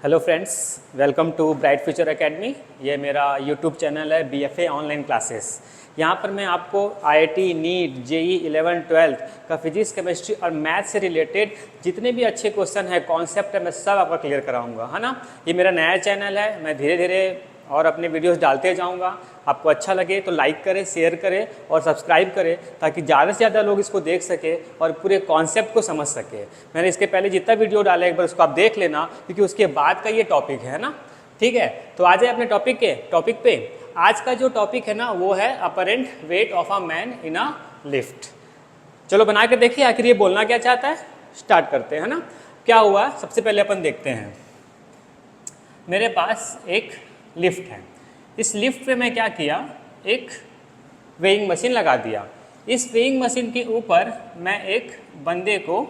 Hello friends, welcome to Bright Future Academy. ये मेरा YouTube channel है BFA ऑनलाइन क्लासेस। यहाँ पर मैं आपको IIT, नीट, JEE 11, 12 का फिजिक्स, केमिस्ट्री और मैथ से रिलेटेड जितने भी अच्छे क्वेश्चन है, कॉन्सेप्ट है, मैं सब आपका क्लियर कराऊंगा, है ना। ये मेरा नया चैनल है, मैं धीरे धीरे और अपने वीडियोस डालते जाऊंगा। आपको अच्छा लगे तो लाइक करें, शेयर करें और सब्सक्राइब करें ताकि ज़्यादा से ज़्यादा लोग इसको देख सके और पूरे कॉन्सेप्ट को समझ सके। मैंने इसके पहले जितना वीडियो डाला एक बार उसको आप देख लेना, क्योंकि उसके बाद का ये टॉपिक है ना। ठीक है, तो आ जाए अपने टॉपिक पे। आज का जो टॉपिक है ना वो है apparent weight of a man in a lift. चलो बना के देखिए आखिर ये बोलना क्या चाहता है। स्टार्ट करते हैं, है ना। क्या हुआ, सबसे पहले अपन देखते हैं। मेरे पास एक लिफ्ट है। इस लिफ्ट पे मैं क्या किया, एक वेइंग मशीन लगा दिया। इस वेइंग मशीन के ऊपर मैं एक बंदे को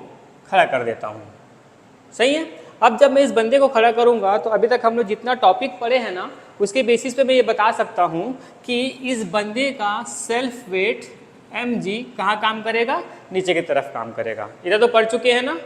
खड़ा कर देता हूँ। सही है। अब जब मैं इस बंदे को खड़ा करूँगा तो अभी तक हम लोग जितना टॉपिक पढ़े हैं ना उसके बेसिस पे मैं ये बता सकता हूँ कि इस बंदे का सेल्फ वेट mg कहाँ काम करेगा, नीचे की तरफ काम करेगा। इधर तो पढ़ चुके हैं ना,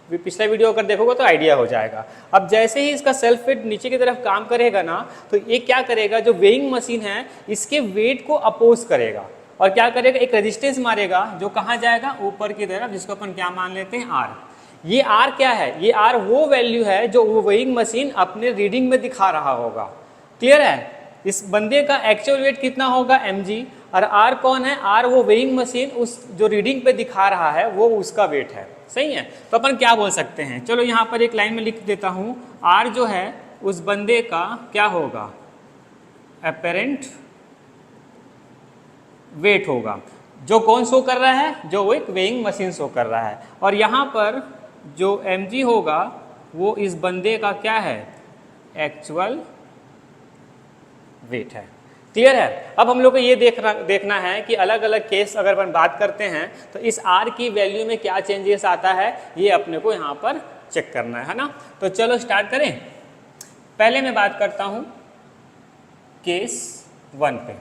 पिछला वीडियो अगर देखोगे तो आइडिया हो जाएगा। अब जैसे ही इसका सेल्फ वेट नीचे की तरफ काम करेगा ना तो ये क्या करेगा, जो वेइंग मशीन है इसके वेट को अपोज करेगा और क्या करेगा, एक रेजिस्टेंस मारेगा जो कहाँ जाएगा, ऊपर की तरफ, जिसको अपन क्या मान लेते हैं, आर। ये आर क्या है, ये आर वो वैल्यू है जो वो वेइंग मशीन अपने रीडिंग में दिखा रहा होगा। क्लियर है। इस बंदे का एक्चुअल वेट कितना होगा, mg, और आर कौन है, आर वो वेइंग मशीन उस जो रीडिंग पे दिखा रहा है वो उसका वेट है। सही है। तो अपन क्या बोल सकते हैं, चलो यहाँ पर एक लाइन में लिख देता हूँ, आर जो है उस बंदे का क्या होगा, अपेरेंट वेट होगा। जो कौन शो कर रहा है, जो वो एक वेइंग मशीन शो कर रहा है। और यहाँ पर जो mg होगा वो इस बंदे का क्या है, एक्चुअल वेट है। क्लियर है। अब हम लोग को ये देखना है कि अलग अलग केस अगर अपन बात करते हैं तो इस r की वैल्यू में क्या चेंजेस आता है, ये अपने को यहाँ पर चेक करना है ना। तो चलो स्टार्ट करें। पहले मैं बात करता हूँ केस 1 पे।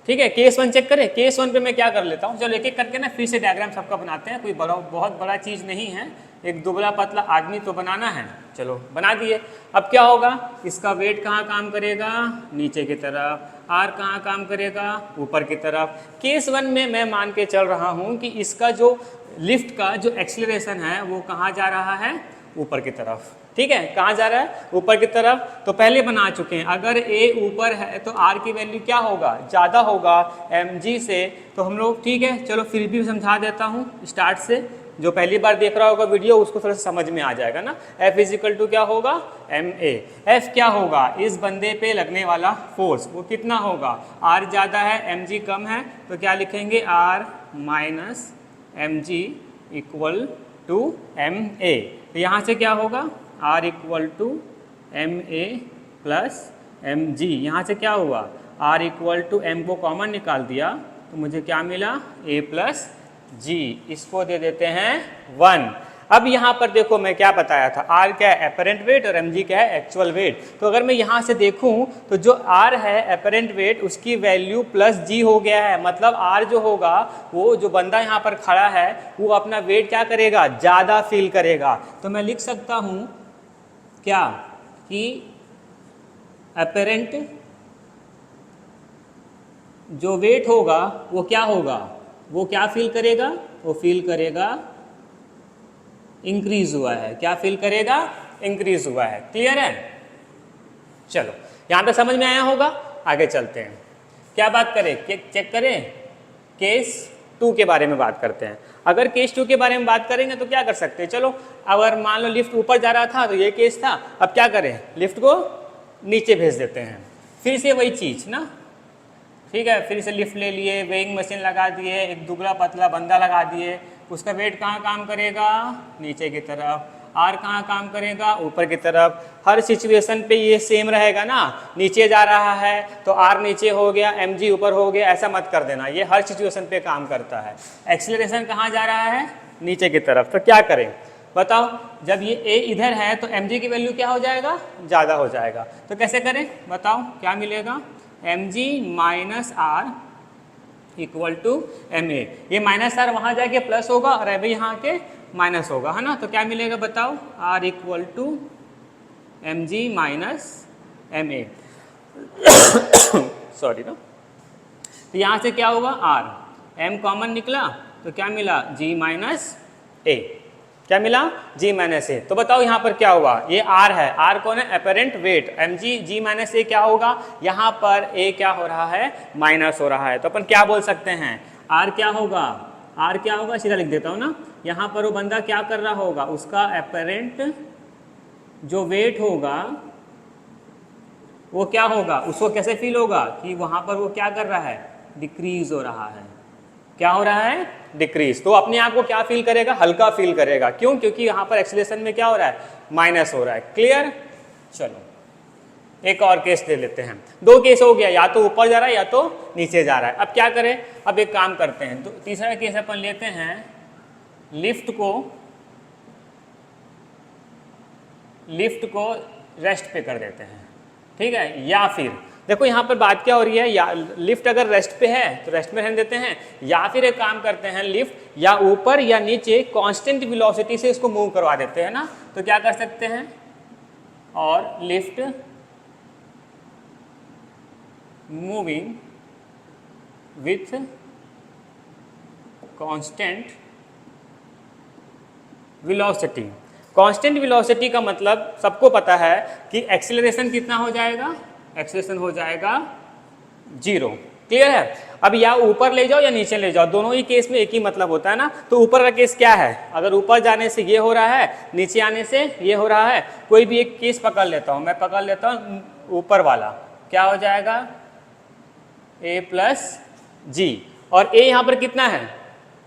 ठीक है, केस 1 चेक करें। केस 1 पे मैं क्या कर लेता हूँ, चलो एक एक करके ना फिर से डायग्राम सबका बनाते हैं। कोई बहुत बड़ा चीज़ नहीं है, एक दुबला पतला आदमी तो बनाना है। चलो बना दिए। अब क्या होगा, इसका वेट कहाँ काम करेगा, नीचे की तरफ। आर कहाँ काम करेगा, ऊपर की तरफ। केस 1 में मैं मान के चल रहा हूँ कि इसका जो लिफ्ट का जो एक्सीलरेशन है वो कहाँ जा रहा है, ऊपर की तरफ। ठीक है, कहाँ जा रहा है, ऊपर की तरफ। तो पहले बना चुके हैं, अगर ए ऊपर है तो आर की वैल्यू क्या होगा, ज़्यादा होगा mg से। तो हम लोग, ठीक है, चलो फिर भी समझा देता हूँ स्टार्ट से। जो पहली बार देख रहा होगा वीडियो उसको थोड़ा सा समझ में आ जाएगा ना। F इजिकल टू क्या होगा, ma। F क्या होगा, इस बंदे पे लगने वाला फोर्स, वो कितना होगा, R ज़्यादा है mg कम है, तो क्या लिखेंगे, R minus mg equal to ma। तो यहाँ से क्या होगा, R equal to ma plus mg। यहाँ से क्या हुआ, R इक्वल टू m को कॉमन निकाल दिया तो मुझे क्या मिला, a प्लस g। इसको दे देते हैं 1। अब यहाँ पर देखो मैं क्या बताया था, R क्या है, अपेरेंट वेट, और mg क्या है, एक्चुअल वेट। तो अगर मैं यहाँ से देखूँ तो जो R है अपेरेंट वेट उसकी वैल्यू प्लस g हो गया है। मतलब R जो होगा, वो जो बंदा यहाँ पर खड़ा है वो अपना वेट क्या करेगा, ज़्यादा फील करेगा। तो मैं लिख सकता हूँ क्या, कि अपेरेंट जो वेट होगा वो क्या होगा, वो क्या फील करेगा, वो फील करेगा इंक्रीज हुआ है। क्या फील करेगा, इंक्रीज हुआ है। क्लियर है। चलो यहाँ तक समझ में आया होगा, आगे चलते हैं। क्या बात करें, चेक करें, केस 2 के बारे में बात करते हैं। अगर केस 2 के बारे में बात करेंगे तो क्या कर सकते हैं, चलो अगर मान लो लिफ्ट ऊपर जा रहा था तो ये केस था। अब क्या करें, लिफ्ट को नीचे भेज देते हैं। फिर से वही चीज़ ना, ठीक है, फिर से लिफ्ट ले लिए, वेइंग मशीन लगा दिए, एक दुबला पतला बंदा लगा दिए। उसका वेट कहाँ काम करेगा, नीचे की तरफ। आर कहाँ काम करेगा, ऊपर की तरफ। हर सिचुएशन पे ये सेम रहेगा ना, नीचे जा रहा है तो आर नीचे हो गया, mg ऊपर हो गया, ऐसा मत कर देना। ये हर सिचुएशन पे काम करता है। एक्सीलरेशन कहाँ जा रहा है, नीचे की तरफ। तो क्या करें बताओ, जब ये a इधर है तो mg की वैल्यू क्या हो जाएगा, ज़्यादा हो जाएगा। तो कैसे करें बताओ, क्या मिलेगा, mg minus R equal to ma। ये माइनस आर वहाँ जाके प्लस होगा और अभी यहाँ के माइनस होगा, है ना। तो क्या मिलेगा बताओ, r equal to mg minus ma sorry ना। तो यहाँ से क्या होगा r, m कॉमन निकला तो क्या मिला g माइनस a, क्या मिला g माइनस ए। तो बताओ यहाँ पर क्या हुआ, ये r है, r कौन है apparent weight, mg g minus a क्या होगा, यहाँ पर a क्या हो रहा है माइनस हो रहा है। तो अपन क्या बोल सकते हैं r क्या होगा, r क्या होगा सीधा लिख देता हूँ ना, यहाँ पर वो बंदा क्या कर रहा होगा, उसका अपेरेंट जो वेट होगा वो क्या होगा, उसको कैसे फील होगा कि वहाँ पर वो क्या कर रहा है डिक्रीज हो रहा है, क्या हो रहा है डिक्रीज। तो अपने आप को क्या फील करेगा, हल्का फील करेगा, क्यों, क्योंकि यहाँ पर एक्सीलरेशन में क्या हो रहा है माइनस हो रहा है। क्लियर। चलो एक और केस ले लेते हैं, दो केस हो गया, या तो ऊपर जा रहा है या तो नीचे जा रहा है। अब क्या करें, अब एक काम करते हैं, तो तीसरा केस अपन लेते हैं, लिफ्ट को रेस्ट पे कर देते हैं, ठीक है। या फिर देखो यहाँ पर बात क्या हो रही है, या लिफ्ट अगर रेस्ट पे है तो रेस्ट में रहने देते हैं, या फिर एक काम करते हैं लिफ्ट या ऊपर या नीचे कांस्टेंट वेलोसिटी से इसको मूव करवा देते हैं ना। तो क्या कर सकते हैं, और lift moving with constant velocity. Constant velocity का मतलब सबको पता है कि एक्सीलरेशन कितना हो जाएगा, एक्सीलरेशन हो जाएगा 0। क्लियर है। अब या ऊपर ले जाओ या नीचे ले जाओ, दोनों ही केस में एक ही मतलब होता है ना। तो ऊपर का केस क्या है, अगर ऊपर जाने से ये हो रहा है, नीचे आने से ये हो रहा है, कोई भी एक केस पकड़ लेता हूं, मैं पकड़ लेता हूं ऊपर वाला, क्या हो जाएगा a प्लस जी, और a यहाँ पर कितना है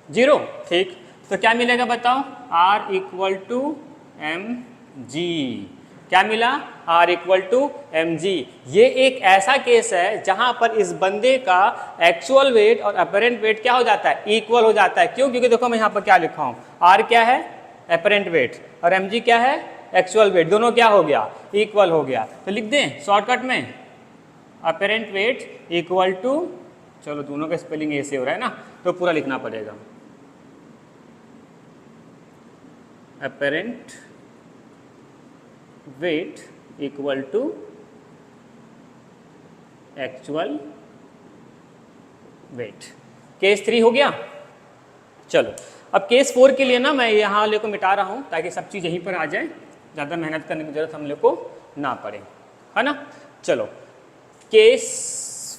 0, ठीक। तो क्या मिलेगा बताओ, r equal to M G, क्या मिला r equal to M G. ये एक ऐसा केस है जहां पर इस बंदे का एक्चुअल वेट और अपेरेंट वेट क्या हो जाता है, इक्वल हो जाता है। क्यों, क्योंकि देखो मैं यहाँ पर क्या लिखा हूँ, r क्या है अपेरेंट वेट और mg क्या है एक्चुअल वेट, दोनों क्या हो गया इक्वल हो गया। तो लिख दें शॉर्टकट में, अपेरेंट वेट इक्वल टू, चलो दोनों का स्पेलिंग ऐसे हो रहा है ना, तो पूरा लिखना पड़ेगा, apparent weight equal to actual weight. Case 3 हो गया। चलो अब केस 4 के लिए ना मैं यहाँ वाले को मिटा रहा हूँ ताकि सब चीज़ यहीं पर आ जाए, ज़्यादा मेहनत करने की जरूरत हम लोग को ना पड़े, है ना। चलो केस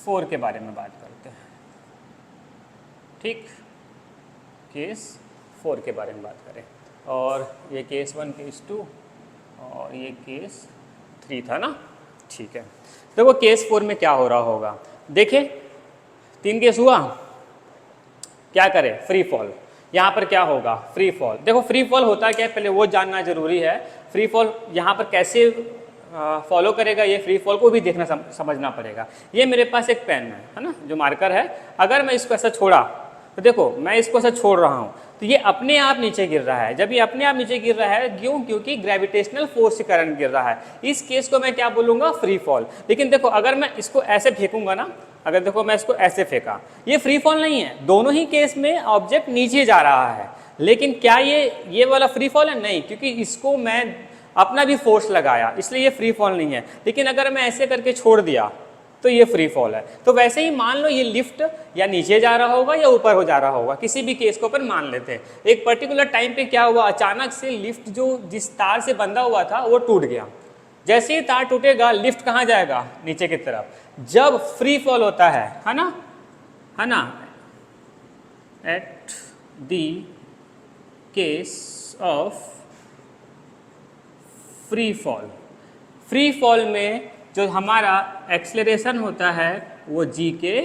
4 के बारे में बात करते हैं, ठीक। केस 4 के बारे में बात करें, और ये केस 1 केस 2 और ये केस 3 था ना, ठीक है। तो वो केस 4 में क्या हो रहा होगा, देखिए 3 केस हुआ, क्या करें फ्री फॉल। यहाँ पर क्या होगा फ्री फॉल, देखो फ्री फॉल होता क्या है पहले वो जानना जरूरी है। फ्री फॉल यहाँ पर कैसे फॉलो करेगा, ये फ्री फॉल को भी देखना समझना पड़ेगा। ये मेरे पास एक पेन है ना, जो मार्कर है, अगर मैं इसको ऐसा छोड़ा तो देखो मैं इसको ऐसा छोड़ रहा हूँ तो ये अपने आप नीचे गिर रहा है। जब ये अपने आप नीचे गिर रहा है, क्यों, क्योंकि ग्रेविटेशनल फोर्स के कारण गिर रहा है। इस केस को मैं क्या बोलूँगा फ्री फॉल। लेकिन देखो अगर मैं इसको ऐसे फेंकूंगा ना, अगर देखो मैं इसको ऐसे फेंका, ये फ्री फॉल नहीं है, दोनों ही केस में ऑब्जेक्ट नीचे जा रहा है। लेकिन क्या ये वाला फ्री फॉल है, नहीं, क्योंकि इसको मैं अपना भी फोर्स लगाया, इसलिए ये फ्री फॉल नहीं है। लेकिन अगर मैं ऐसे करके छोड़ दिया तो ये फ्री फॉल है। तो वैसे ही मान लो ये लिफ्ट या नीचे जा रहा होगा या ऊपर हो जा रहा होगा, किसी भी केस को अपन मान लेते हैं। एक पर्टिकुलर टाइम पे क्या हुआ, अचानक से लिफ्ट जो जिस तार से बंधा हुआ था वो टूट गया। जैसे ही तार टूटेगा लिफ्ट कहाँ जाएगा, नीचे की तरफ। जब फ्री फॉल होता है ना, है ना, at the case of free fall, free fall में जो हमारा एक्सेलरेशन होता है वो g के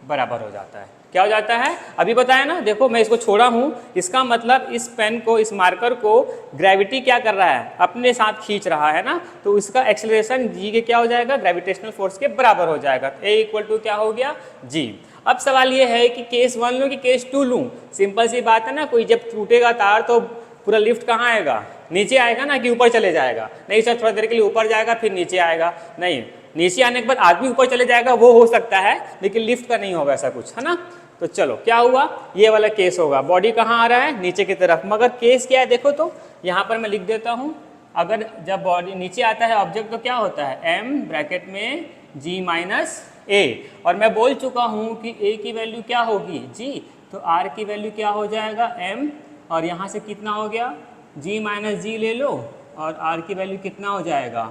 बराबर हो जाता है। क्या हो जाता है, अभी बताया ना, देखो मैं इसको छोड़ा हूँ, इसका मतलब इस पेन को, इस मार्कर को ग्रेविटी क्या कर रहा है, अपने साथ खींच रहा है ना, तो इसका एक्सेलरेशन g के क्या हो जाएगा, ग्रेविटेशनल फोर्स के बराबर हो जाएगा। a इक्वल टू क्या हो गया g। अब सवाल ये है कि केस 1 लूँ कि केस 2 लूँ। सिंपल सी बात है ना, कोई जब टूटेगा तार तो पूरा लिफ्ट कहाँ आएगा, नीचे आएगा ना, कि ऊपर चले जाएगा। नहीं सर थोड़ा देर के लिए ऊपर जाएगा फिर नीचे आएगा, नहीं, नीचे आने के बाद आदमी ऊपर चले जाएगा, वो हो सकता है, लेकिन लिफ्ट का नहीं होगा ऐसा कुछ, है ना। तो चलो क्या हुआ, ये वाला केस होगा, बॉडी कहाँ आ रहा है नीचे की तरफ। मगर केस क्या है देखो, तो यहाँ पर मैं लिख देता हूँ अगर जब बॉडी नीचे आता है ऑब्जेक्ट तो क्या होता है m ब्रैकेट में g माइनस a, और मैं बोल चुका हूँ कि a की वैल्यू क्या होगी g, तो r की वैल्यू क्या हो जाएगा m, और यहाँ से कितना हो गया g माइनस जी ले लो और r की वैल्यू कितना हो जाएगा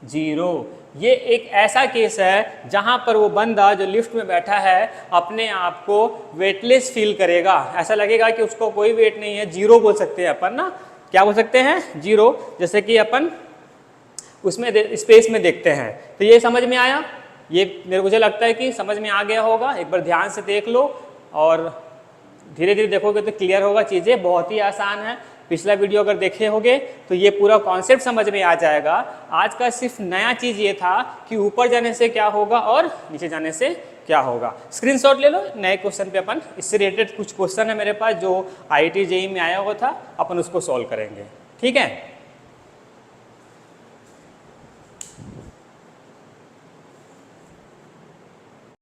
0। ये एक ऐसा केस है जहाँ पर वो बंदा जो लिफ्ट में बैठा है अपने आप को वेटलेस फील करेगा, ऐसा लगेगा कि उसको कोई वेट नहीं है, 0 बोल सकते हैं अपन ना, क्या बोल सकते हैं 0, जैसे कि अपन उसमें स्पेस में देखते हैं। तो ये समझ में आया, ये मुझे लगता है कि समझ में आ गया होगा। एक बार ध्यान से देख लो और धीरे धीरे देखोगे तो क्लियर होगा, चीज़ें बहुत ही आसान है। पिछला वीडियो अगर देखे होगे तो ये पूरा कॉन्सेप्ट समझ में आ जाएगा। आज का सिर्फ नया चीज़ ये था कि ऊपर जाने से क्या होगा और नीचे जाने से क्या होगा। स्क्रीनशॉट ले लो, नए क्वेश्चन पे अपन इससे रिलेटेड कुछ क्वेश्चन है मेरे पास जो IIT JEE में आया हुआ था, अपन उसको सॉल्व करेंगे, ठीक है।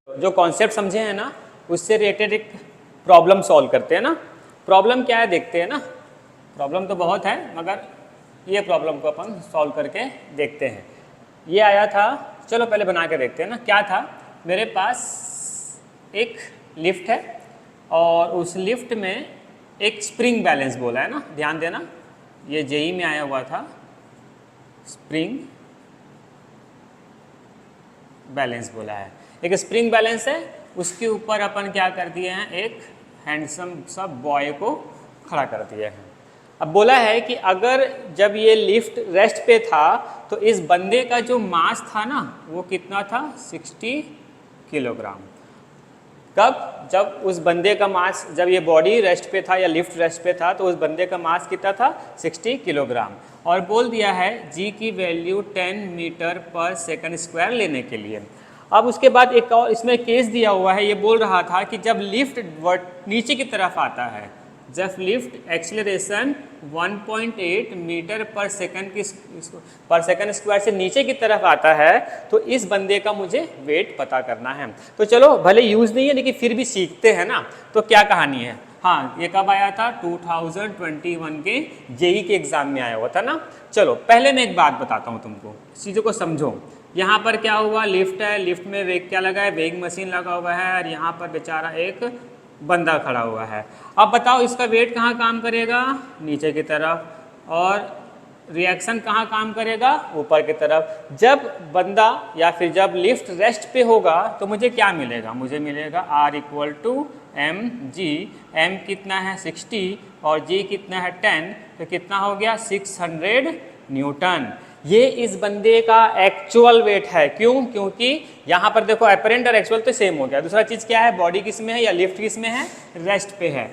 जो कॉन्सेप्ट समझे हैं ना उससे रिलेटेड एक प्रॉब्लम सॉल्व करते हैं ना। प्रॉब्लम क्या है देखते हैं ना, प्रॉब्लम तो बहुत है मगर ये प्रॉब्लम को अपन सॉल्व करके देखते हैं। ये आया था, चलो पहले बना के देखते हैं ना। क्या था, मेरे पास एक लिफ्ट है और उस लिफ्ट में एक स्प्रिंग बैलेंस बोला है ना, ध्यान देना, ये जेई में आया हुआ था, स्प्रिंग बैलेंस बोला है। एक स्प्रिंग बैलेंस है, उसके ऊपर अपन क्या कर दिए हैं, एक हैंडसम सा बॉय को खड़ा कर दिए हैं। अब बोला है कि अगर जब ये लिफ्ट रेस्ट पे था तो इस बंदे का जो मास था ना वो कितना था 60 किलोग्राम। कब, जब उस बंदे का मास, जब ये बॉडी रेस्ट पे था या लिफ्ट रेस्ट पे था तो उस बंदे का मास कितना था 60 किलोग्राम। और बोल दिया है जी की वैल्यू 10 मीटर पर सेकंड स्क्वायर लेने के लिए। अब उसके बाद एक और इसमें केस दिया हुआ है, ये बोल रहा था कि जब लिफ्ट नीचे की तरफ आता है, जब लिफ्ट एक्सीलरेशन 1.8 मीटर पर सेकंड स्क्वायर से नीचे की तरफ आता है तो इस बंदे का मुझे वेट पता करना है। तो चलो भले यूज़ नहीं है लेकिन फिर भी सीखते हैं ना। तो क्या कहानी है, हाँ ये कब आया था 2021 के जेई के एग्जाम में आया हुआ था ना। चलो पहले मैं एक बात बताता हूँ तुमको, चीज़ों को समझो। यहाँ पर क्या हुआ, लिफ्ट है, लिफ्ट में वेग क्या लगा है, वेग मशीन लगा हुआ है, और यहाँ पर बेचारा एक बंदा खड़ा हुआ है। अब बताओ इसका वेट कहाँ काम करेगा, नीचे की तरफ, और रिएक्शन कहाँ काम करेगा, ऊपर की तरफ। जब बंदा या फिर जब लिफ्ट रेस्ट पे होगा तो मुझे क्या मिलेगा, मुझे मिलेगा R = mg। m कितना है 60 और g कितना है 10, तो कितना हो गया 600 न्यूटन। ये इस बंदे का एक्चुअल वेट है। क्यों, क्योंकि यहाँ पर देखो अपेरेंट और एक्चुअल तो सेम हो गया। दूसरा चीज़ क्या है, बॉडी किस में है या लिफ्ट किस में है, रेस्ट पे है।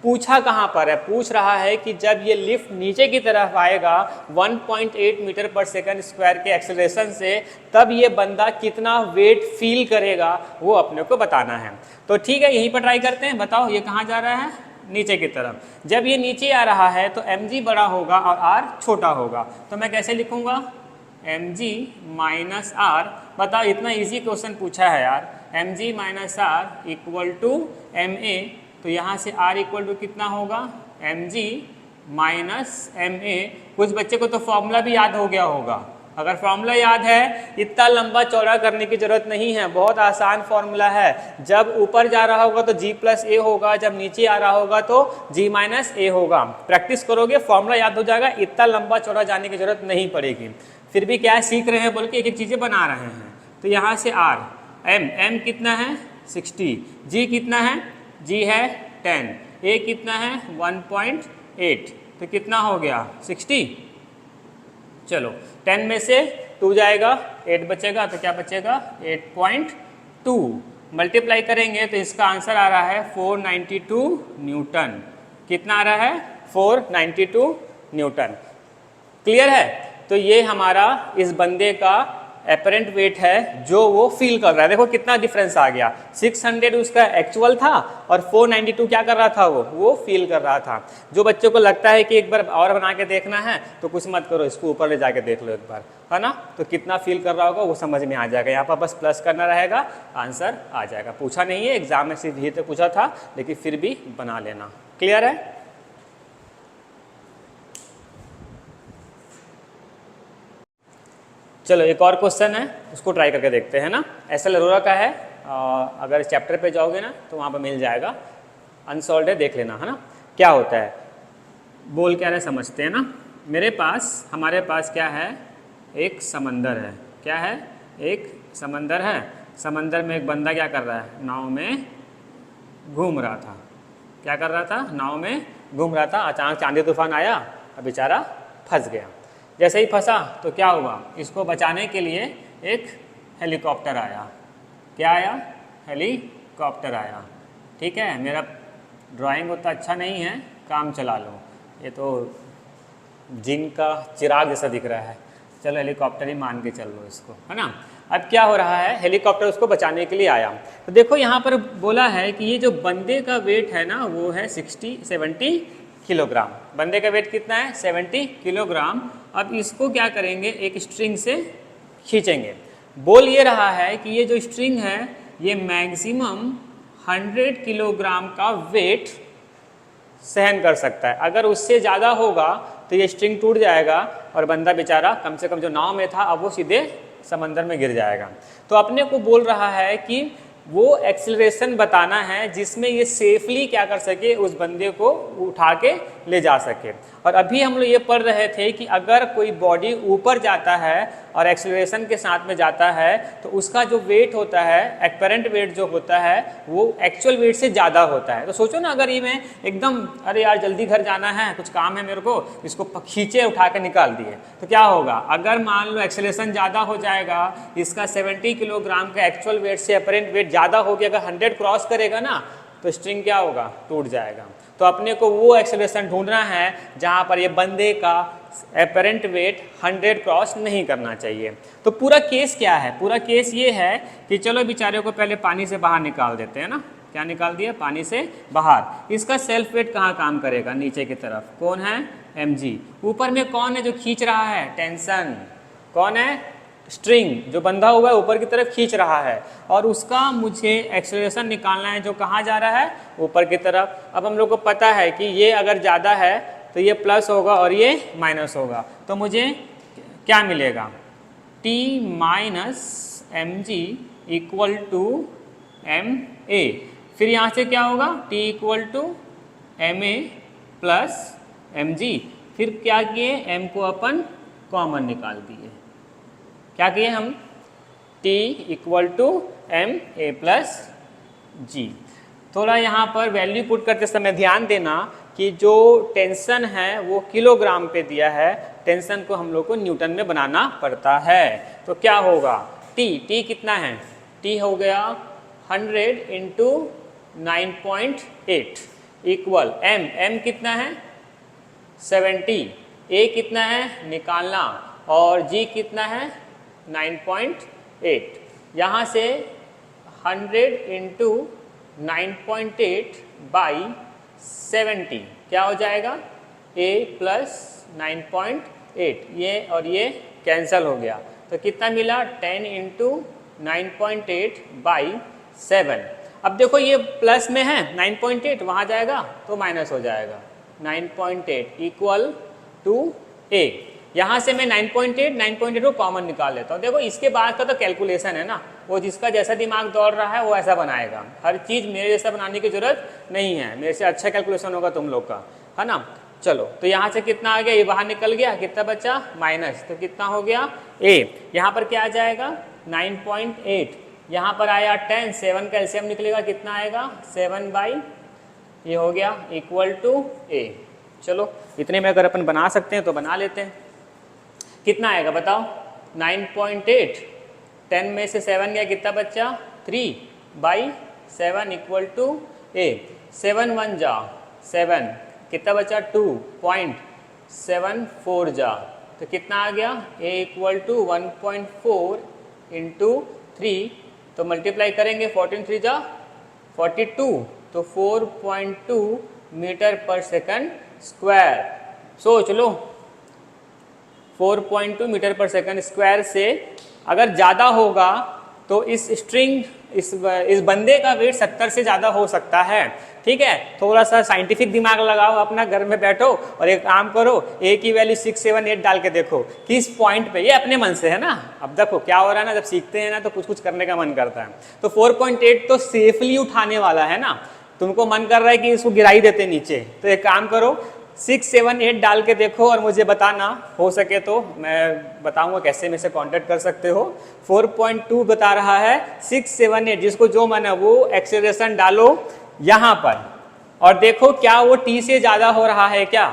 पूछा कहाँ पर है, पूछ रहा है कि जब ये लिफ्ट नीचे की तरफ आएगा 1.8 मीटर पर सेकंड स्क्वायर के एक्सेलरेशन से, तब ये बंदा कितना वेट फील करेगा वो अपने को बताना है। तो ठीक है, यहीं पर ट्राई करते हैं। बताओ ये कहाँ जा रहा है, नीचे की तरफ। जब ये नीचे आ रहा है तो mg बड़ा होगा और r छोटा होगा, तो मैं कैसे लिखूंगा mg माइनस r। बताओ इतना इजी क्वेश्चन पूछा है यार, mg माइनस r = ma, तो यहाँ से r = कितना होगा mg माइनस ma। कुछ बच्चे को तो फॉर्मूला भी याद हो गया होगा, अगर फॉर्मूला याद है इतना लंबा चौड़ा करने की जरूरत नहीं है, बहुत आसान फॉर्मूला है। जब ऊपर जा रहा होगा तो g + a होगा, जब नीचे आ रहा होगा तो g - a होगा। प्रैक्टिस करोगे फॉर्मूला याद हो जाएगा, इतना लंबा चौड़ा जाने की जरूरत नहीं पड़ेगी। फिर भी क्या है, सीख रहे हैं बोल के एक एक चीज़ें बना रहे हैं। तो यहाँ से r, m कितना है 60, g कितना है, g है 10, a कितना है 1.8, तो कितना हो गया 60। चलो 10 में से 2 जाएगा, 8 बचेगा, तो क्या बचेगा 8.2। मल्टीप्लाई करेंगे तो इसका आंसर आ रहा है 492 न्यूटन। कितना आ रहा है 492 न्यूटन। क्लियर है, तो ये हमारा इस बंदे का एपरेंट वेट है जो वो फील कर रहा है। देखो कितना डिफरेंस आ गया, 600 उसका एक्चुअल था और 492 क्या कर रहा था, वो फील कर रहा था। जो बच्चों को लगता है कि एक बार और बना के देखना है तो कुछ मत करो, इसको ऊपर ले जाके देख लो एक बार, है ना, तो कितना फील कर रहा होगा वो समझ में आ जाएगा। यहाँ पर बस प्लस करना रहेगा, आंसर आ जाएगा। पूछा नहीं है एग्जाम में, सिर्फ यही तो पूछा था, लेकिन फिर भी बना लेना। क्लियर है। चलो एक और क्वेश्चन है, उसको ट्राई करके देखते हैं ना। एसएल अरोरा का है, अगर चैप्टर पे जाओगे ना तो वहाँ पर मिल जाएगा, अनसॉल्व है, देख लेना, है ना। क्या होता है, बोल क्या रहे समझते हैं ना। हमारे पास क्या है, एक समंदर है। क्या है, एक समंदर है। समंदर में एक बंदा क्या कर रहा है, नाव में घूम रहा था। क्या कर रहा था, नाव में घूम रहा था। अचानक चांदी तूफान आया और बेचारा फंस गया। जैसे ही फंसा तो क्या हुआ, इसको बचाने के लिए एक हेलीकॉप्टर आया। क्या आया, हेलीकॉप्टर आया। ठीक है, मेरा ड्राइंग उतना अच्छा नहीं है, काम चला लो। ये तो जिन का चिराग जैसा दिख रहा है, चलो हेलीकॉप्टर ही मान के चल लो इसको, है ना। अब क्या हो रहा है, हेलीकॉप्टर उसको बचाने के लिए आया। तो देखो यहाँ पर बोला है कि ये जो बंदे का वेट है ना, वो है 70 किलोग्राम। बंदे का वेट कितना है, 70 किलोग्राम। अब इसको क्या करेंगे, एक स्ट्रिंग से खींचेंगे। बोल ये रहा है कि ये जो स्ट्रिंग है ये मैक्सिमम 100 किलोग्राम का वेट सहन कर सकता है। अगर उससे ज़्यादा होगा तो ये स्ट्रिंग टूट जाएगा और बंदा बेचारा कम से कम जो नाव में था अब वो सीधे समंदर में गिर जाएगा। तो अपने को बोल रहा है कि वो एक्सेलरेशन बताना है जिसमें ये सेफली क्या कर सके, उस बंदे को उठा के ले जा सके। और अभी हम लोग ये पढ़ रहे थे कि अगर कोई बॉडी ऊपर जाता है और एक्सेलरेशन के साथ में जाता है तो उसका जो वेट होता है, एपरेंट वेट जो होता है, वो एक्चुअल वेट से ज़्यादा होता है। तो सोचो ना, अगर ये मैं एकदम अरे यार जल्दी घर जाना है, कुछ काम है मेरे को, इसको खींचे उठा के निकाल दिए तो क्या होगा। अगर मान लो एक्सेलरेशन ज़्यादा हो जाएगा, इसका 70 किलोग्राम का एक्चुअल वेट से एपरेंट वेट ज़्यादा हो गया, अगर 100 क्रॉस करेगा ना तो स्ट्रिंग क्या होगा, टूट जाएगा। तो अपने को वो एक्सेलरेशन ढूंढना है जहाँ पर ये बंदे का एपरेंट वेट 100 क्रॉस नहीं करना चाहिए। तो पूरा केस क्या है, पूरा केस ये है कि चलो बेचारे को पहले पानी से बाहर निकाल देते हैं ना। क्या निकाल दिया, पानी से बाहर। इसका सेल्फ वेट कहाँ काम करेगा, नीचे की तरफ। कौन है, mg। ऊपर में कौन है जो खींच रहा है, टेंशन। कौन है, स्ट्रिंग जो बंधा हुआ है ऊपर की तरफ खींच रहा है, और उसका मुझे एक्सेलरेशन निकालना है जो कहाँ जा रहा है, ऊपर की तरफ। अब हम लोग को पता है कि ये अगर ज़्यादा है तो ये प्लस होगा और ये माइनस होगा। तो मुझे क्या मिलेगा, t minus mg equal to ma। फिर यहाँ से क्या होगा, t equal to ma plus mg। फिर क्या किए, m को अपन कॉमन निकाल दिए। क्या किए हम, t equal to m a plus g. थोड़ा यहाँ पर वैल्यू पुट करते समय ध्यान देना कि जो टेंशन है वो किलोग्राम पे दिया है, टेंशन को हम लोग को न्यूटन में बनाना पड़ता है। तो क्या होगा, t कितना है, t हो गया 100 इंटू 9.8 इक्वल m कितना है 70, a कितना है निकालना, और g कितना है 9.8। यहाँ से 100 इंटू 9.8 बाई 70 क्या हो जाएगा, a प्लस 9.8। ये और ये कैंसिल हो गया तो कितना मिला, 10 इंटू 9.8 बाई 7। अब देखो ये प्लस में है 9.8, वहाँ जाएगा तो माइनस हो जाएगा। 9.8 इक्वल टू a। यहाँ से मैं 9.8 को कॉमन निकाल लेता हूँ। देखो इसके बाद का तो कैलकुलेशन है ना, वो जिसका जैसा दिमाग दौड़ रहा है वो ऐसा बनाएगा। हर चीज़ मेरे जैसा बनाने की जरूरत नहीं है, मेरे से अच्छा कैलकुलेशन होगा तुम लोग का, है ना। चलो तो यहाँ से कितना आ गया, ये बाहर निकल गया, कितना बचा माइनस, तो कितना हो गया a। यहाँ पर क्या आ जाएगा 9.8, यहाँ पर आया 10, 7 का एलसीएम निकलेगा, कितना आएगा 7 बाई ये हो गया इक्वल टू a। चलो इतने में अगर अपन बना सकते हैं तो बना लेते हैं। कितना आएगा बताओ, 9.8, 10 में से 7 गया, कितना बच्चा 3 बाई 7 इक्वल टू a। 7 1 जा 7, कितना बचा 2.74 जा, तो कितना आ गया a इक्वल टू 1.4 इंटू 3, तो मल्टीप्लाई करेंगे 14 3 जा 42, तो 4.2 मीटर पर सेकंड स्क्वायर। सोच लो 4.2 मीटर पर सेकंड स्क्वायर से अगर ज़्यादा होगा तो इस स्ट्रिंग इस बंदे का वेट 70 से ज़्यादा हो सकता है। ठीक है, थोड़ा सा साइंटिफिक दिमाग लगाओ, अपना घर में बैठो और एक काम करो, ए की वैल्यू 6, 7, 8 डाल के देखो किस पॉइंट पे, ये अपने मन से है ना। अब देखो क्या हो रहा है ना, जब सीखते हैं ना तो कुछ कुछ करने का मन करता है। तो 4.8 तो सेफली उठाने वाला है ना, तुमको मन कर रहा है कि इसको गिरा ही देते नीचे, तो एक काम करो 6, 7, 8 डाल के देखो और मुझे बताना, हो सके तो मैं बताऊंगा कैसे मेरे से कांटेक्ट कर सकते हो। 4.2 बता रहा है, 6, 7, 8 जिसको जो मन है वो एक्सेलरेशन डालो यहाँ पर और देखो क्या वो टी से ज़्यादा हो रहा है क्या,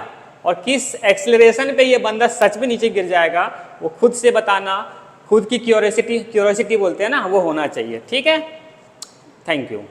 और किस एक्सेलरेशन पे ये बंदा सच में नीचे गिर जाएगा वो खुद से बताना। खुद की क्यूरियोसिटी बोलते हैं ना, वो होना चाहिए। ठीक है, थैंक यू।